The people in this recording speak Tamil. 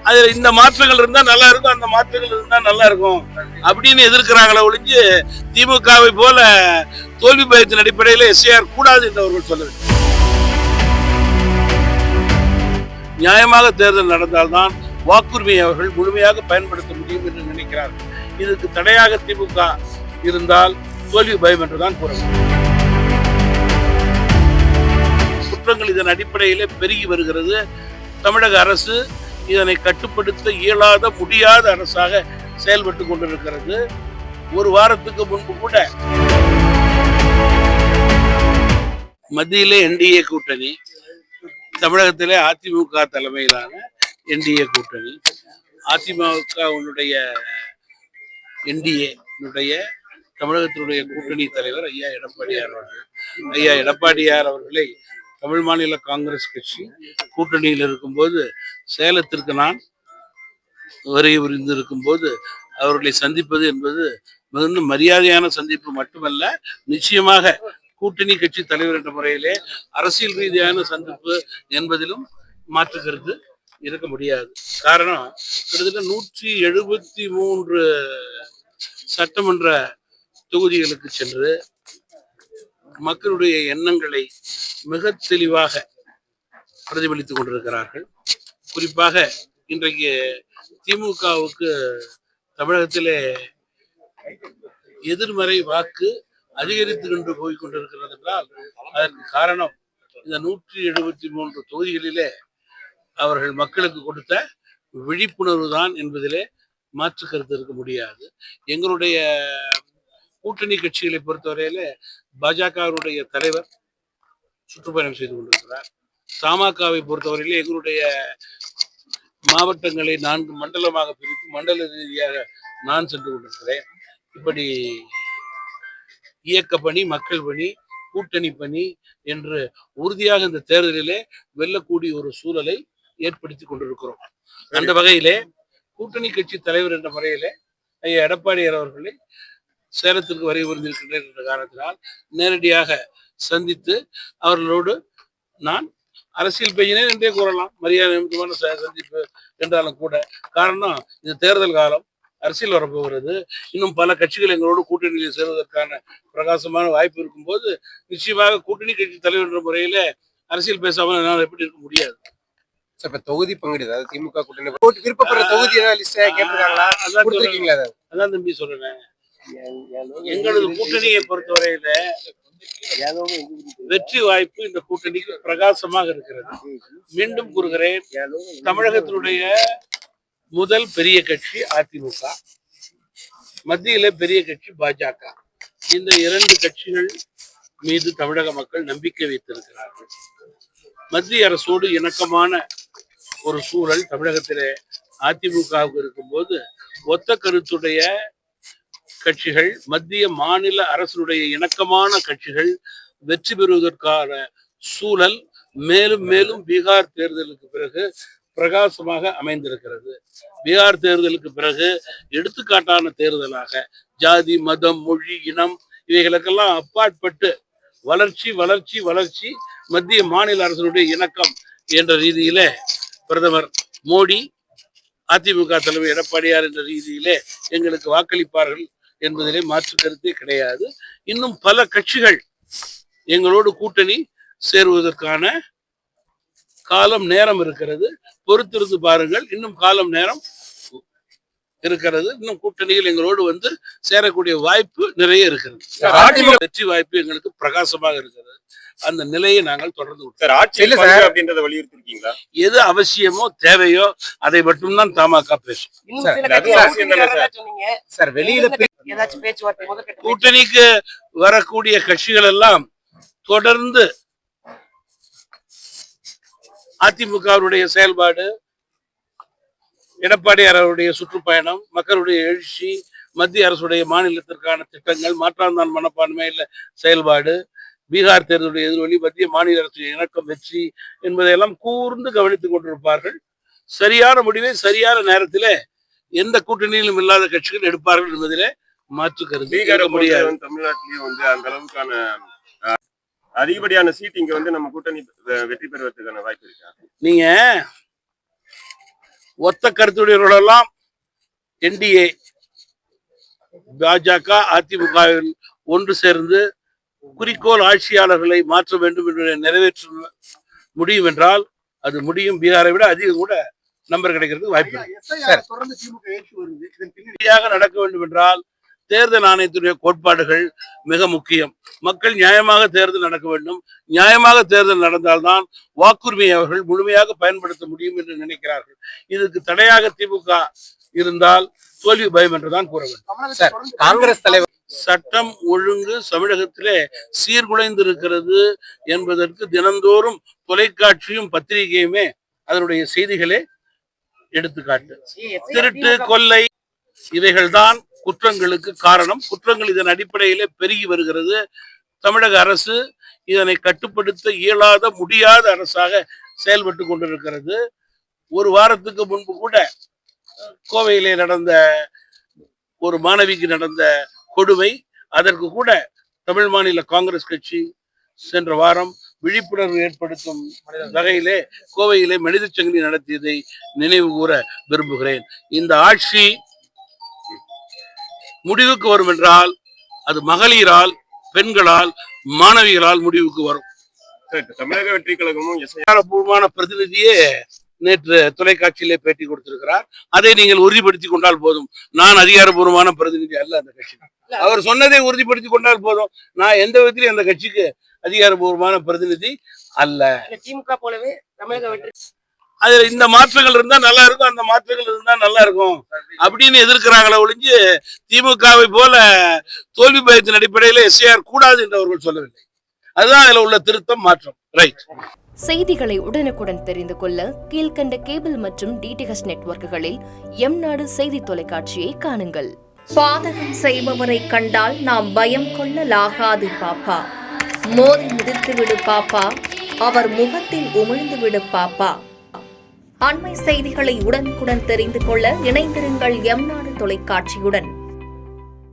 அதுல இந்த மாற்றங்கள் இருந்தா நல்லா இருக்கும், அந்த மாற்றங்கள் இருந்தா நல்லா இருக்கும் அப்படின்னு எதிர்க்கிறாங்களே ஒழிஞ்சு திமுகவை போல தோல்வி பயத்தின் அடிப்படையில் எஸ்ஐஆர் கூடாது என்று அவர்கள் சொல்ல வேண்டும். நியாயமாக தேர்தல் நடந்தால்தான் வாக்குரிமையை அவர்கள் முழுமையாக பயன்படுத்த முடியும் என்று நினைக்கிறார்கள். இதுக்கு தடையாக திமுக இருந்தால் தோல்வி பயம் என்றுதான் கூற முடியும். குற்றங்கள் இதன் அடிப்படையிலே பெருகி வருகிறது. தமிழக அரசு இதனை கட்டுப்படுத்த இயலாத முடியாத அரசாக செயல்பட்டு கொண்டிருக்கிறது. ஒரு வாரத்துக்கு முன்பு கூட மத்தியிலே என்டிஏ கூட்டணி, தமிழகத்திலே அதிமுக தலைமையிலான என்டிஏ கூட்டணி, அதிமுகவுடைய என்டிஏ தமிழகத்தினுடைய கூட்டணி தலைவர் ஐயா எடப்பாடியார் அவர்கள். ஐயா எடப்பாடியார் அவர்களை தமிழ் மாநில காங்கிரஸ் கட்சி கூட்டணியில் இருக்கும்போது சேலத்திற்கு நான் வருகை புரிந்திருக்கும் போது அவர்களை சந்திப்பது என்பது மிகுந்த மரியாதையான சந்திப்பு மட்டுமல்ல, நிச்சயமாக கூட்டணி கட்சி தலைவர் என்ற முறையிலே அரசியல் ரீதியான சந்திப்பு என்பதிலும் மாற்று கருத்து இருக்க முடியாது. காரணம், கிட்டத்தட்ட 173 சட்டமன்ற தொகுதிகளுக்கு சென்று மக்களுடைய எண்ணங்களை மிக தெளிவாக பிரதிபலித்துக் கொண்டிருக்கிறார்கள். குறிப்பாக இன்றைக்கு திமுகவுக்கு தமிழகத்திலே எதிர்மறை வாக்கு அதிகரித்து கொண்டு போய் கொண்டிருக்கிறது என்றால் அதற்கு காரணம் இந்த 173 தொகுதிகளிலே அவர்கள் மக்களுக்கு கொடுத்த விழிப்புணர்வு தான் என்பதிலே மாற்று கருத்து இருக்க முடியாது. எங்களுடைய கூட்டணி கட்சிகளை பொறுத்தவரையில பாஜகவுடைய தலைவர் சுற்றுப்பயணம் செய்து கொண்டிருக்கிறார். தமாகவை பொறுத்தவரையிலே எங்களுடைய மாவட்டங்களை 4 மண்டலமாக பிரித்து மண்டல ரீதியாக நான் சென்று கொண்டிருக்கிறேன். இப்படி இயக்க பணி, மக்கள் பணி, கூட்டணி பணி என்று உறுதியாக இந்த தேர்தலிலே வெல்லக்கூடிய ஒரு சூழலை ஏற்படுத்தி கொண்டிருக்கிறோம். அந்த வகையிலே கூட்டணி கட்சி தலைவர் என்ற முறையிலே ஐயா எடப்பாடியார் அவர்களை சேலத்திற்கு வருகை புரிந்திருக்கின்றேன் என்ற காரணத்தினால் நேரடியாக சந்தித்து அவர்களோடு நான் அரசியல் பேசினேன் என்றே கூறலாம். மரியாதை நிமித்தமான சந்திப்பு என்றாலும் கூட, காரணம் இந்த தேர்தல் காலம், அரசியல் வரப்போகிறது. இன்னும் பல கட்சிகள் எங்களோடு கூட்டணியில் சேருவதற்கான பிரகாசமான வாய்ப்பு இருக்கும்போது நிச்சயமாக கூட்டணி கட்சி தலைவர் என்ற முறையில அரசியல் பேசாமல் என்னால் எப்படி இருக்க முடியாது. இப்ப தொகுதி பங்கீடு, அதாவது திமுக கூட்டணி விருப்பப்படுற தொகுதி அதான் தம்பி சொல்றேன். எங்களது கூட்டணியை பொறுத்தவரையில வெற்றி வாய்ப்பு இந்த கூட்டணிக்கு பிரகாசமாக இருக்கிறது. மீண்டும் கூறுகிறேன், தமிழகத்தினுடைய முதல் பெரிய கட்சி அதிமுக, மத்தியில பெரிய கட்சி பாஜக. இந்த 2 கட்சிகள் மீது தமிழக மக்கள் நம்பிக்கை வைத்திருக்கிறார்கள். மத்திய அரசோடு இணக்கமான ஒரு சூழல் தமிழகத்திலே அதிமுகவுக்கு இருக்கும்போது ஒத்த கருத்துடைய கட்சிகள், மத்திய மாநில அரசுடைய இணக்கமான கட்சிகள் வெற்றி பெறுவதற்கான சூழல் மேலும் மேலும் பீகார் தேர்தலுக்கு பிறகு பிரகாசமாக அமைந்திருக்கிறது. பீகார் தேர்தலுக்கு பிறகு எடுத்துக்காட்டான தேர்தலாக ஜாதி, மதம், மொழி, இனம் இவைகளுக்கெல்லாம் அப்பாற்பட்டு வளர்ச்சி வளர்ச்சி வளர்ச்சி, மத்திய மாநில அரசுடைய இணக்கம் என்ற ரீதியிலே பிரதமர் மோடி, அதிமுக தலைவர் எடப்பாடியார் என்ற ரீதியிலே எங்களுக்கு வாக்களிப்பார்கள் என்பதிலே மாற்று கருத்தே கிடையாது. இன்னும் பல கட்சிகள் எங்களோடு கூட்டணி சேருவதற்கான காலம் நேரம் இருக்கிறது. பொறுத்திருந்து பாருங்கள். இன்னும் காலம் நேரம் இருக்கிறது. இன்னும் கூட்டணிகள் எங்களோடு வந்து சேரக்கூடிய வாய்ப்பு நிறைய இருக்கிறது. வெற்றி வாய்ப்பு எங்களுக்கு பிரகாசமாக இருக்கிறது. அந்த நிலையை நாங்கள் தொடர்ந்து வலியுறுத்திருக்கீங்களா? எது அவசியமோ தேவையோ அதை மட்டும்தான் தமாக பேசும். கூட்டணிக்கு வரக்கூடிய கட்சிகள் எல்லாம் தொடர்ந்து அதிமுகவுடைய செயல்பாடு, எடப்பாடியார் அவருடைய சுற்றுப்பயணம், மக்களுடைய எழுச்சி, மத்திய அரசுடைய மாநிலத்திற்கான திட்டங்கள், மாற்றாந்தான் மனப்பான்மையில் செயல்பாடு, பீகார் தேர்தலுடைய எதிர்வழி, மத்திய மாநில அரசுடைய இணக்கம், வெற்றி என்பதையெல்லாம் கூர்ந்து கவனித்துக் கொண்டிருப்பார்கள். சரியான முடிவை சரியான நேரத்திலே எந்த கூட்டணியிலும் இல்லாத கட்சிகள் எடுப்பார்கள் என்பதிலே மாற்று கருத்து முடியாது. தமிழ்நாட்டிலேயே வந்து அந்த அளவுக்கான அதிகப்படியான சீட் இங்க வந்து நம்ம கூட்டணி வெற்றி பெறுவதற்கான வாய்ப்பு இருக்கா? நீங்க ஒத்த கருத்துடையவர்களெல்லாம் என்டிஏ பாஜக அதிமுகவில் ஒன்று சேர்ந்து குறிக்கோள் ஆட்சியாளர்களை மாற்ற வேண்டும் என்று நிறைவேற்ற முடியும் என்றால் அது முடியும். பீகாரை விட அதிகம் கூட நம்பர் கிடைக்கிறதுக்கு வாய்ப்பு நடக்க வேண்டும் என்றால் தேர்தல் ஆணையத்துடைய கோட்பாடுகள் மிக முக்கியம். மக்கள் நியாயமாக தேர்தல் நடக்க வேண்டும். நியாயமாக தேர்தல் நடந்தால்தான் வாக்குரிமையை அவர்கள் முழுமையாக பயன்படுத்த முடியும் என்று நினைக்கிறார்கள். இதுக்கு தடையாக திமுக இருந்தால் தோல்வி பயம் என்றுதான் கூற வேண்டும். காங்கிரஸ் தலைவர் சட்டம் ஒழுங்கு தமிழகத்திலே சீர்குலைந்து இருக்கிறது என்பதற்கு தினந்தோறும் தொலைக்காட்சியும் பத்திரிகையுமே அதனுடைய செய்திகளே எடுத்துக்காட்டு. திருட்டு, கொள்ளை இவைகள்தான் குற்றங்களுக்கு காரணம். குற்றங்கள் இதன் அடிப்படையிலே பெருகி வருகிறது. தமிழக அரசு இதனை கட்டுப்படுத்த இயலாத முடியாத அரசாக செயல்பட்டு கொண்டிருக்கிறது. ஒரு வாரத்துக்கு முன்பு கூட கோவையிலே நடந்த ஒரு மாணவிக்கு நடந்த கொடுமை, அதற்கு கூட தமிழ் மாநில காங்கிரஸ் கட்சி சென்ற வாரம் விழிப்புணர்வு ஏற்படுத்தும் வகையிலே கோவையிலே மனித சங்கிலி நடத்தியதை நினைவு கூற விரும்புகிறேன். இந்த ஆட்சி முடிவுக்கு வரும் என்றால் அது மகளிரால், பெண்களால், மாணவிகளால் முடிவுக்கு வரும். தமிழக வெற்றி கழகமும் அதிகாரப்பூர்வமான பிரதிநிதியே நேற்று தொலைக்காட்சியிலே பேட்டி கொடுத்திருக்கிறார். அதை நீங்கள் உறுதிப்படுத்திக் கொண்டால் போதும். நான் அதிகாரப்பூர்வமான பிரதிநிதி அல்ல அந்த கட்சி. அவர் சொன்னதை உறுதிப்படுத்திக் கொண்டால் போதும். நான் எந்த விதத்திலும் அந்த கட்சிக்கு அதிகாரப்பூர்வமான பிரதிநிதி அல்ல. திமுக போலவே தமிழக வெற்றி அதுல இந்த மாற்றங்கள் இருந்தா நல்லா இருக்கும், அந்த மாற்றங்கள் இருந்தா நல்லா இருக்கும் அப்படின்னு எதிர்க்கிறாங்களே ஒழிஞ்சு திமுகவை போல தோல்வி பயத்தின் அடிப்படையில எஸ்ஐஆர் கூடாது என்று அவர்கள் சொல்லவில்லை. அதுதான் அதுல உள்ள திருத்தம், மாற்றம். ரைட். செய்திகளை உடனுக்குடன் தெரிந்து கொள்ள கீழ்கண்ட கேபிள் மற்றும் டிடிஎச் நெட்வொர்க்குகளில் எம்நாடு செய்தி தொலைக்காட்சியை காணுங்கள். பாதகம் செய்பவரை கண்டால் நாம் பயம் கொள்ளலாகாது பாப்பா. மோதி மிதித்து விடு பாப்பா, அவர் முகத்தில் உமிழ்ந்து விடு பாப்பா. அண்மை செய்திகளை உடனுக்குடன் தெரிந்து கொள்ள இணைந்திருங்கள் எம்நாடு தொலைக்காட்சியுடன்.